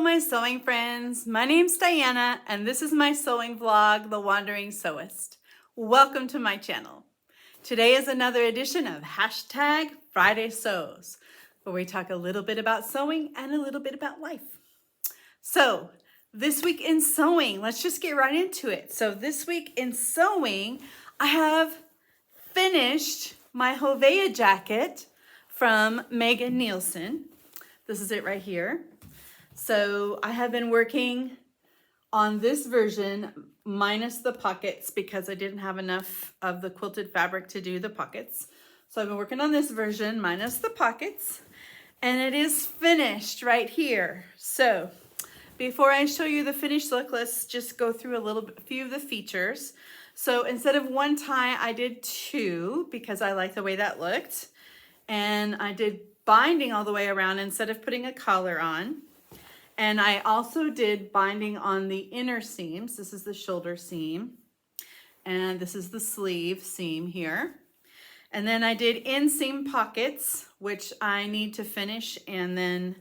my sewing friends. My name's Diana and this is my sewing vlog, The Wandering Sewist. Welcome to my channel. Today is another edition of #Friday Sews, where we talk a little bit about sewing and a little bit about life. So this week in sewing, let's just get right into it. So this week in sewing, I have finished my Hovea jacket from Megan Nielsen. This is it right here. So I have been working on this version minus the pockets because I didn't have enough of the quilted fabric to do the pockets. So I've been working on this version minus the pockets, and it is finished right here. So before I show you the finished look, let's just go through a few of the features. So instead of one tie, I did two because I like the way that looked. And I did binding all the way around instead of putting a collar on. And I also did binding on the inner seams. This is the shoulder seam. And this is the sleeve seam here. And then I did inseam pockets, which I need to finish. And then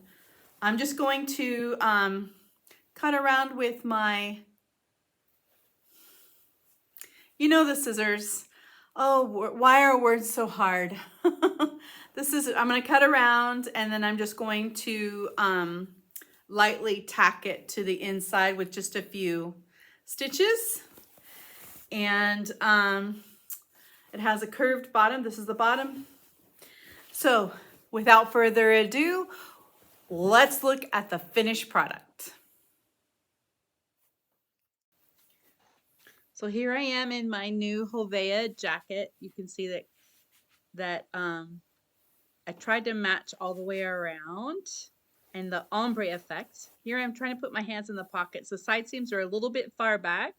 I'm just going to cut around with my, the scissors. Oh, why are words so hard? I'm going to cut around and then I'm just going to lightly tack it to the inside with just a few stitches. And it has a curved bottom. This is the bottom. So without further ado, let's look at the finished product. So here I am in my new Hovea jacket. You can see that I tried to match all the way around and the ombre effect. Here I'm trying to put my hands in the pockets. The side seams are a little bit far back,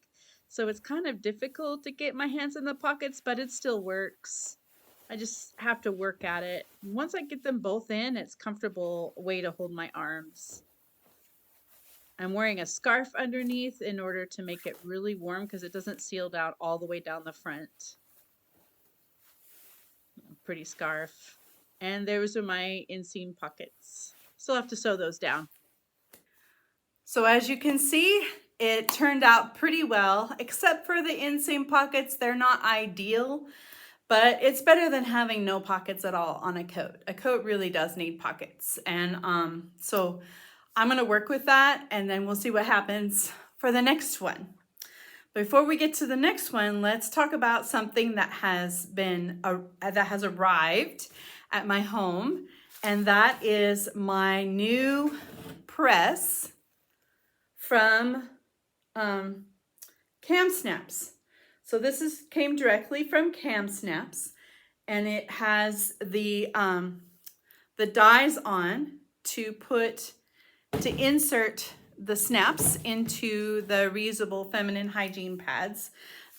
so it's kind of difficult to get my hands in the pockets, but it still works. I just have to work at it. Once I get them both in, it's a comfortable way to hold my arms. I'm wearing a scarf underneath in order to make it really warm because it doesn't seal down all the way down the front. Pretty scarf. And those are my inseam pockets. Still have to sew those down. So as you can see, it turned out pretty well, except for the inseam pockets. They're not ideal, but it's better than having no pockets at all on a coat. A coat really does need pockets. And so I'm gonna work with that and then we'll see what happens for the next one. Before we get to the next one, let's talk about something that has arrived at my home, and that is my new press from Cam Snaps. So this came directly from Cam Snaps, and it has the dies on to insert the snaps into the reusable feminine hygiene pads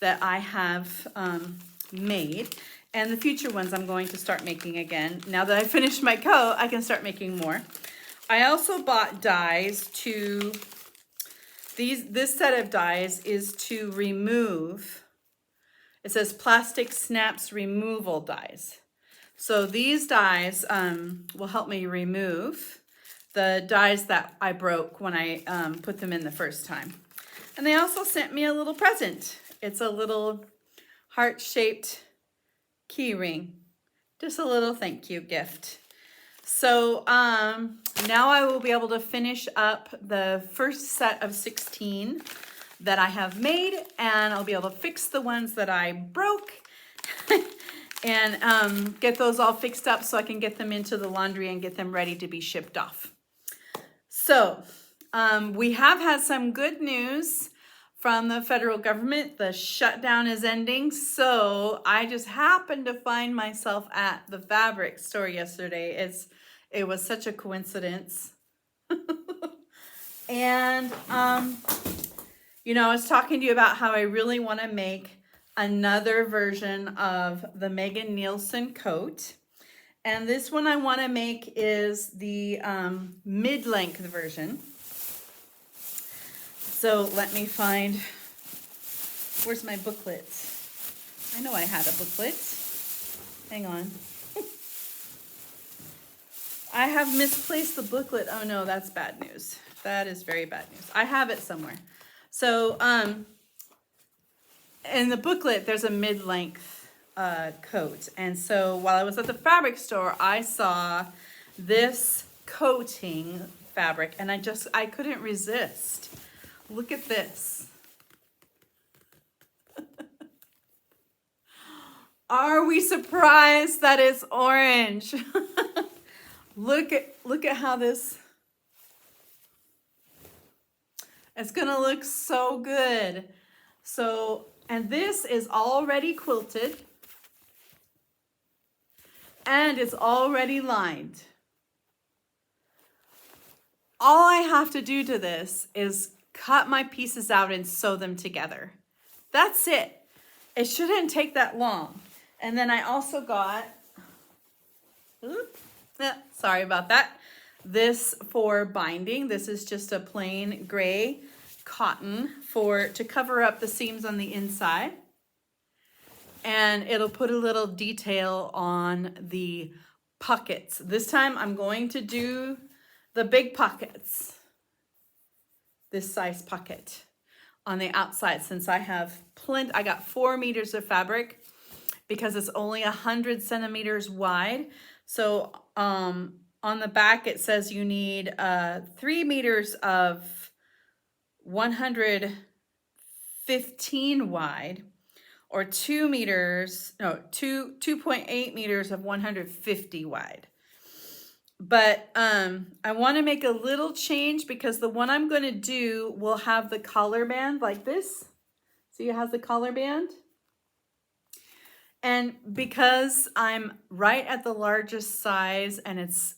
that I have made. And the future ones I'm going to start making again. Now that I finished my coat, I can start making more. I also bought dies to, this set of dies is to remove, it says plastic snaps removal dies. So these dies will help me remove the dies that I broke when I put them in the first time. And they also sent me a little present. It's a little heart-shaped key ring. Just a little thank you gift. So now I will be able to finish up the first set of 16 that I have made, and I'll be able to fix the ones that I broke and get those all fixed up so I can get them into the laundry and get them ready to be shipped off. So we have had some good news from the federal government. The shutdown is ending. So I just happened to find myself at the fabric store yesterday. It was such a coincidence. And, I was talking to you about how I really want to make another version of the Megan Nielsen coat. And this one I want to make is the mid-length version. So let me find, where's my booklet? I know I had a booklet. Hang on. I have misplaced the booklet. Oh no, that's bad news. That is very bad news. I have it somewhere. So, in the booklet, there's a mid-length coat. And so while I was at the fabric store, I saw this coating fabric and I couldn't resist. Look at this. Are we surprised that it's orange? Look at how this, it's gonna look so good. So, and this is already quilted and it's already lined. All I have to do to this is cut my pieces out and sew them together. That's it. It shouldn't take that long. And then I also got, sorry about that, this for binding. This is just a plain gray cotton to cover up the seams on the inside. And it'll put a little detail on the pockets. This time I'm going to do the big pockets, this size pocket on the outside, since I have plenty. I got 4 meters of fabric because it's only 100 centimeters wide. So on the back it says you need 3 meters of 115 wide, or 2.8 meters of 150 wide. But I want to make a little change because the one I'm going to do will have the collar band like this. See, it has the collar band. And because I'm right at the largest size and it's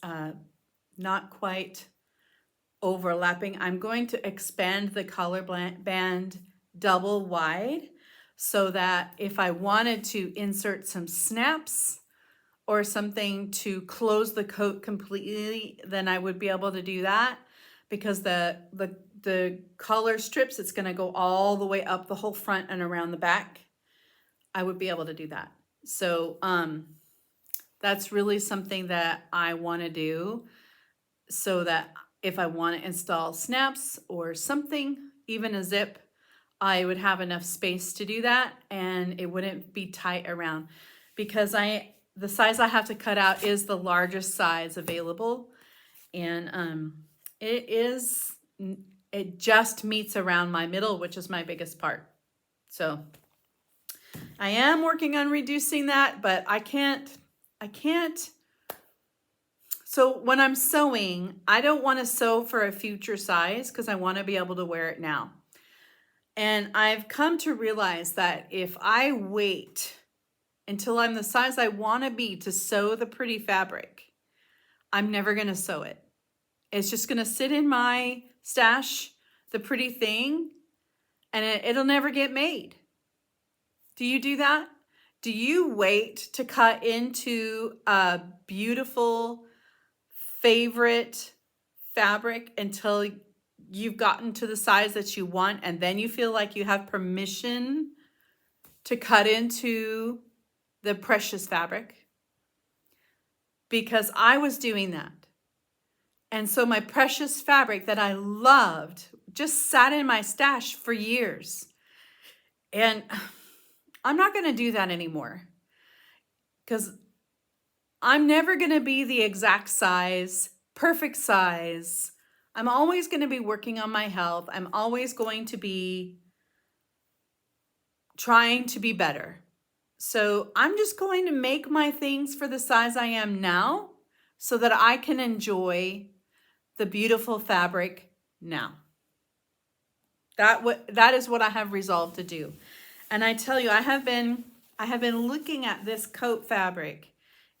not quite overlapping, I'm going to expand the collar band double wide so that if I wanted to insert some snaps or something to close the coat completely, then I would be able to do that, because the collar strips, it's gonna go all the way up the whole front and around the back. I would be able to do that. So that's really something that I wanna do, so that if I wanna install snaps or something, even a zip, I would have enough space to do that and it wouldn't be tight around, because the size I have to cut out is the largest size available, and it just meets around my middle, which is my biggest part. So I am working on reducing that, but I can't. So when I'm sewing, I don't want to sew for a future size because I want to be able to wear it now. And I've come to realize that if I wait until I'm the size I want to be to sew the pretty fabric, I'm never going to sew it. It's just going to sit in my stash, the pretty thing, and it'll never get made. Do you do that? Do you wait to cut into a beautiful favorite fabric until you've gotten to the size that you want, and then you feel like you have permission to cut into the precious fabric? Because I was doing that. And so my precious fabric that I loved just sat in my stash for years. And I'm not going to do that anymore, because I'm never going to be the exact size, perfect size. I'm always going to be working on my health. I'm always going to be trying to be better. So I'm just going to make my things for the size I am now so that I can enjoy the beautiful fabric now. That is what I have resolved to do. And I tell you, I have been looking at this coat fabric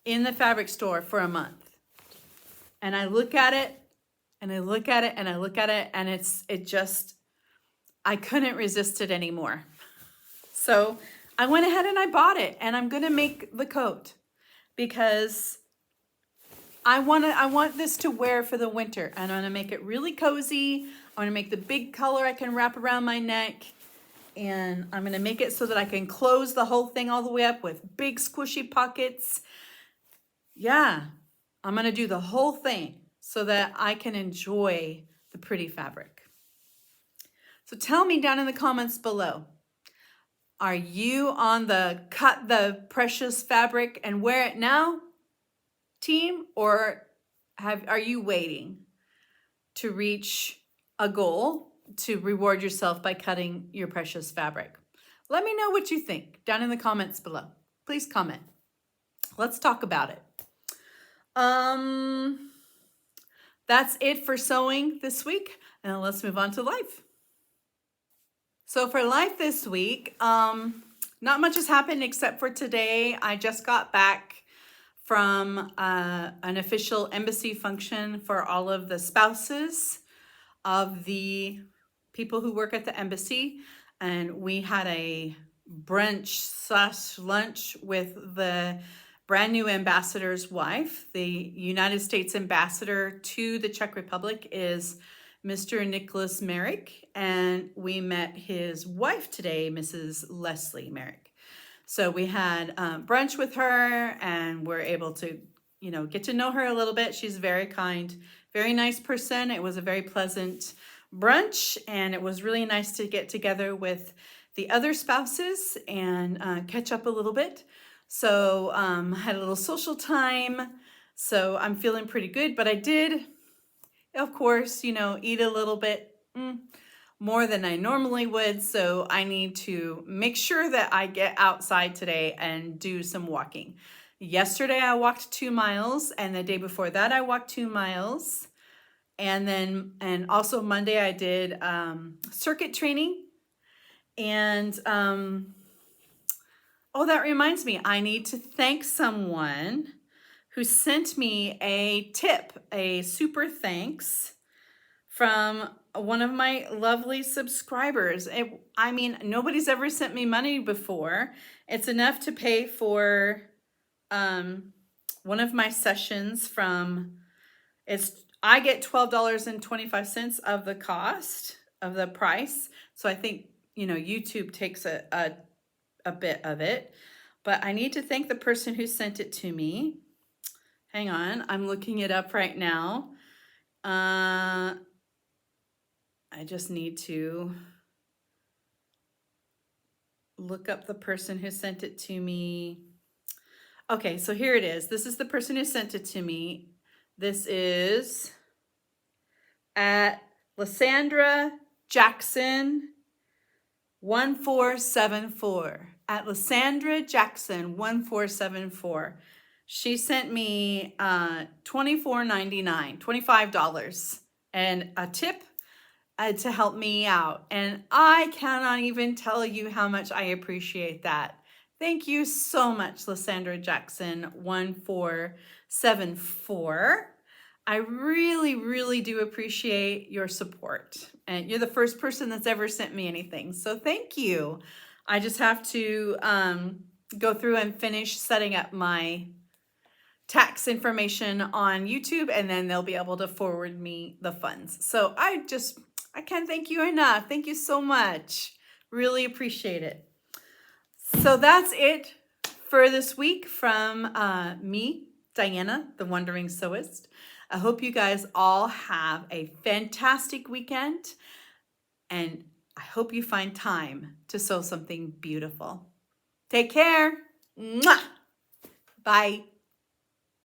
in the fabric store for a month. And I look at it and I look at it and I look at it, and I couldn't resist it anymore. So I went ahead and I bought it, and I'm going to make the coat because I want this to wear for the winter. And I'm going to make it really cozy. I want to make the big collar I can wrap around my neck. And I'm going to make it so that I can close the whole thing all the way up with big squishy pockets. Yeah, I'm going to do the whole thing so that I can enjoy the the pretty fabric. So tell me down in the comments below, are you on the cut the precious fabric and wear it now team, or are you waiting to reach a goal to reward yourself by cutting your precious fabric? Let me know what you think down in the comments below. Please comment. Let's talk about it. That's it for sewing this week, and let's move on to life. So for life this week, not much has happened except for today. I just got back from an official embassy function for all of the spouses of the people who work at the embassy, and we had a brunch/lunch with the brand new ambassador's wife. The United States ambassador to the Czech Republic is Mr. Nicholas Merrick, and we met his wife today, Mrs. Leslie Merrick. So we had brunch with her, and we're able to, get to know her a little bit. She's very kind, very nice person. It was a very pleasant brunch, and it was really nice to get together with the other spouses and catch up a little bit. So I had a little social time, so I'm feeling pretty good. But I did, of course, eat a little bit more than I normally would. So I need to make sure that I get outside today and do some walking. Yesterday I walked 2 miles, and the day before that I walked 2 miles. And also Monday I did circuit training. And oh, that reminds me, I need to thank someone who sent me a tip, a super thanks from one of my lovely subscribers. Nobody's ever sent me money before. It's enough to pay for one of my sessions I get $12.25 of the cost of the price. So I think, YouTube takes a bit of it, but I need to thank the person who sent it to me. Hang on, I'm looking it up right now. I just need to look up the person who sent it to me. Okay, so here it is. This is the person who sent it to me. This is at Lysandra Jackson 1474. At Lysandra Jackson 1474. She sent me $24.99, $25, and a tip to help me out. And I cannot even tell you how much I appreciate that. Thank you so much, Lysandra Jackson 1474. I really, really do appreciate your support. And you're the first person that's ever sent me anything. So thank you. I just have to go through and finish setting up my tax information on YouTube, and then they'll be able to forward me the funds. So I can't thank you enough. Thank you so much. Really appreciate it. So that's it for this week from me, Diana, the Wandering Sewist. I hope you guys all have a fantastic weekend, and I hope you find time to sew something beautiful. Take care. Mwah! Bye.